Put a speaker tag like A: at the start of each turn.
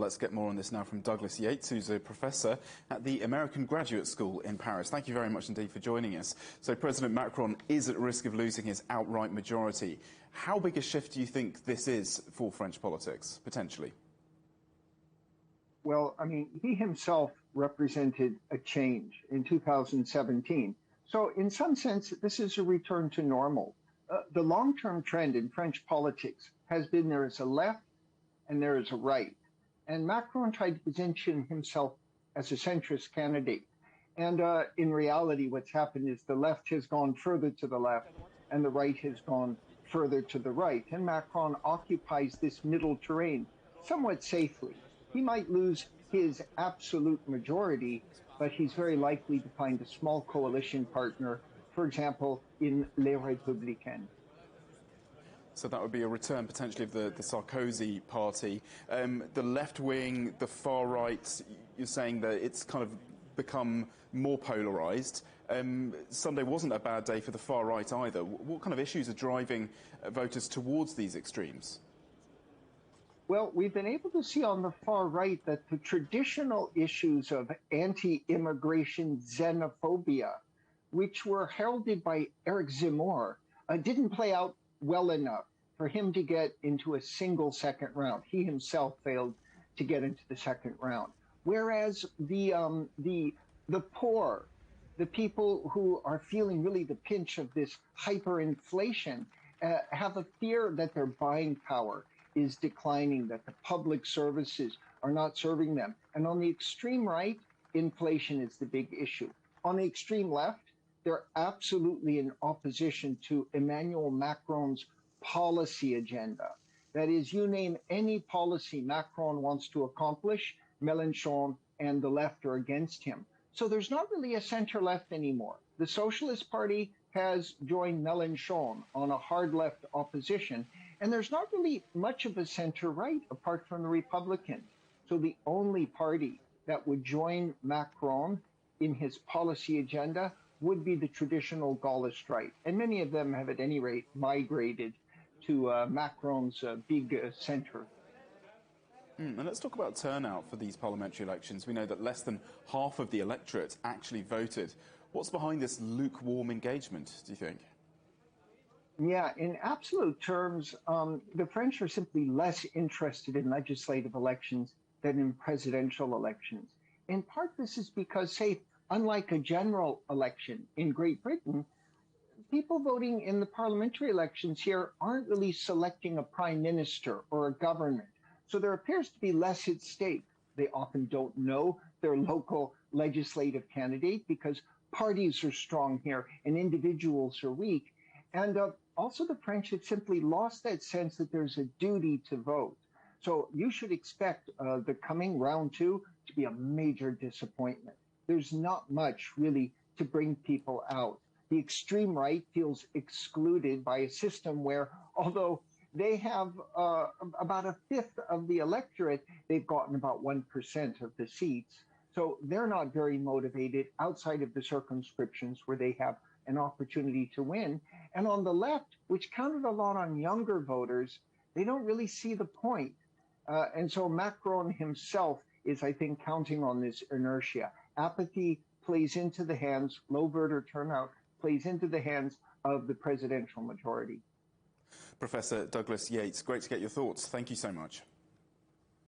A: Well, let's get more on this now from Douglas Yates, who's a professor at the American Graduate School in Paris. Thank you very much indeed for joining us. So President Macron is at risk of losing his outright majority. How big a shift do you think this is for French politics, potentially?
B: Well, I mean, he himself represented a change in 2017. So in some sense, this is a return to normal. The long-term trend in French politics has been there is a left and there is a right. And Macron tried to position himself as a centrist candidate. And in reality, what's happened is the left has gone further to the left and the right has gone further to the right. And Macron occupies this middle terrain somewhat safely. He might lose his absolute majority, but he's very likely to find a small coalition partner, for example, in Les Républicains.
A: So that would be a return potentially of the Sarkozy party. The left wing, the far right, you're saying that it's kind of become more polarised. Sunday wasn't a bad day for the far right either. What kind of issues are driving voters towards these extremes?
B: Well, we've been able to see on the far right that the traditional issues of anti-immigration xenophobia, which were heralded by Eric Zemmour, didn't play out well enough for him to get into a single second round. He himself failed to get into the second round. Whereas the poor, the people who are feeling really the pinch of this hyperinflation, have a fear that their buying power is declining, that the public services are not serving them. And on the extreme right, inflation is the big issue. On the extreme left, they're absolutely in opposition to Emmanuel Macron's policy agenda. That is, you name any policy Macron wants to accomplish, Mélenchon and the left are against him. So there's not really a center-left anymore. The Socialist Party has joined Mélenchon on a hard-left opposition, and there's not really much of a center-right apart from the Republicans. So the only party that would join Macron in his policy agenda would be the traditional Gaullist right. And many of them have at any rate migrated to Macron's big center.
A: And let's talk about turnout for these parliamentary elections. We know that less than half of the electorate actually voted. What's behind this lukewarm engagement, do you think?
B: Yeah, in absolute terms, the French are simply less interested in legislative elections than in presidential elections. In part, this is because, say, unlike a general election in Great Britain, people voting in the parliamentary elections here aren't really selecting a prime minister or a government. So there appears to be less at stake. They often don't know their local legislative candidate because parties are strong here and individuals are weak. And also the French have simply lost that sense that there's a duty to vote. So you should expect the coming round two to be a major disappointment. There's not much really to bring people out. The extreme right feels excluded by a system where, although they have about a fifth of the electorate, they've gotten about 1% of the seats. So they're not very motivated outside of the circumscriptions where they have an opportunity to win. And on the left, which counted a lot on younger voters, they don't really see the point. And so Macron himself is, I think, counting on this inertia. Apathy plays into the hands, low voter turnout plays into the hands of the presidential majority.
A: Professor Douglas Yates, great to get your thoughts. Thank you so much.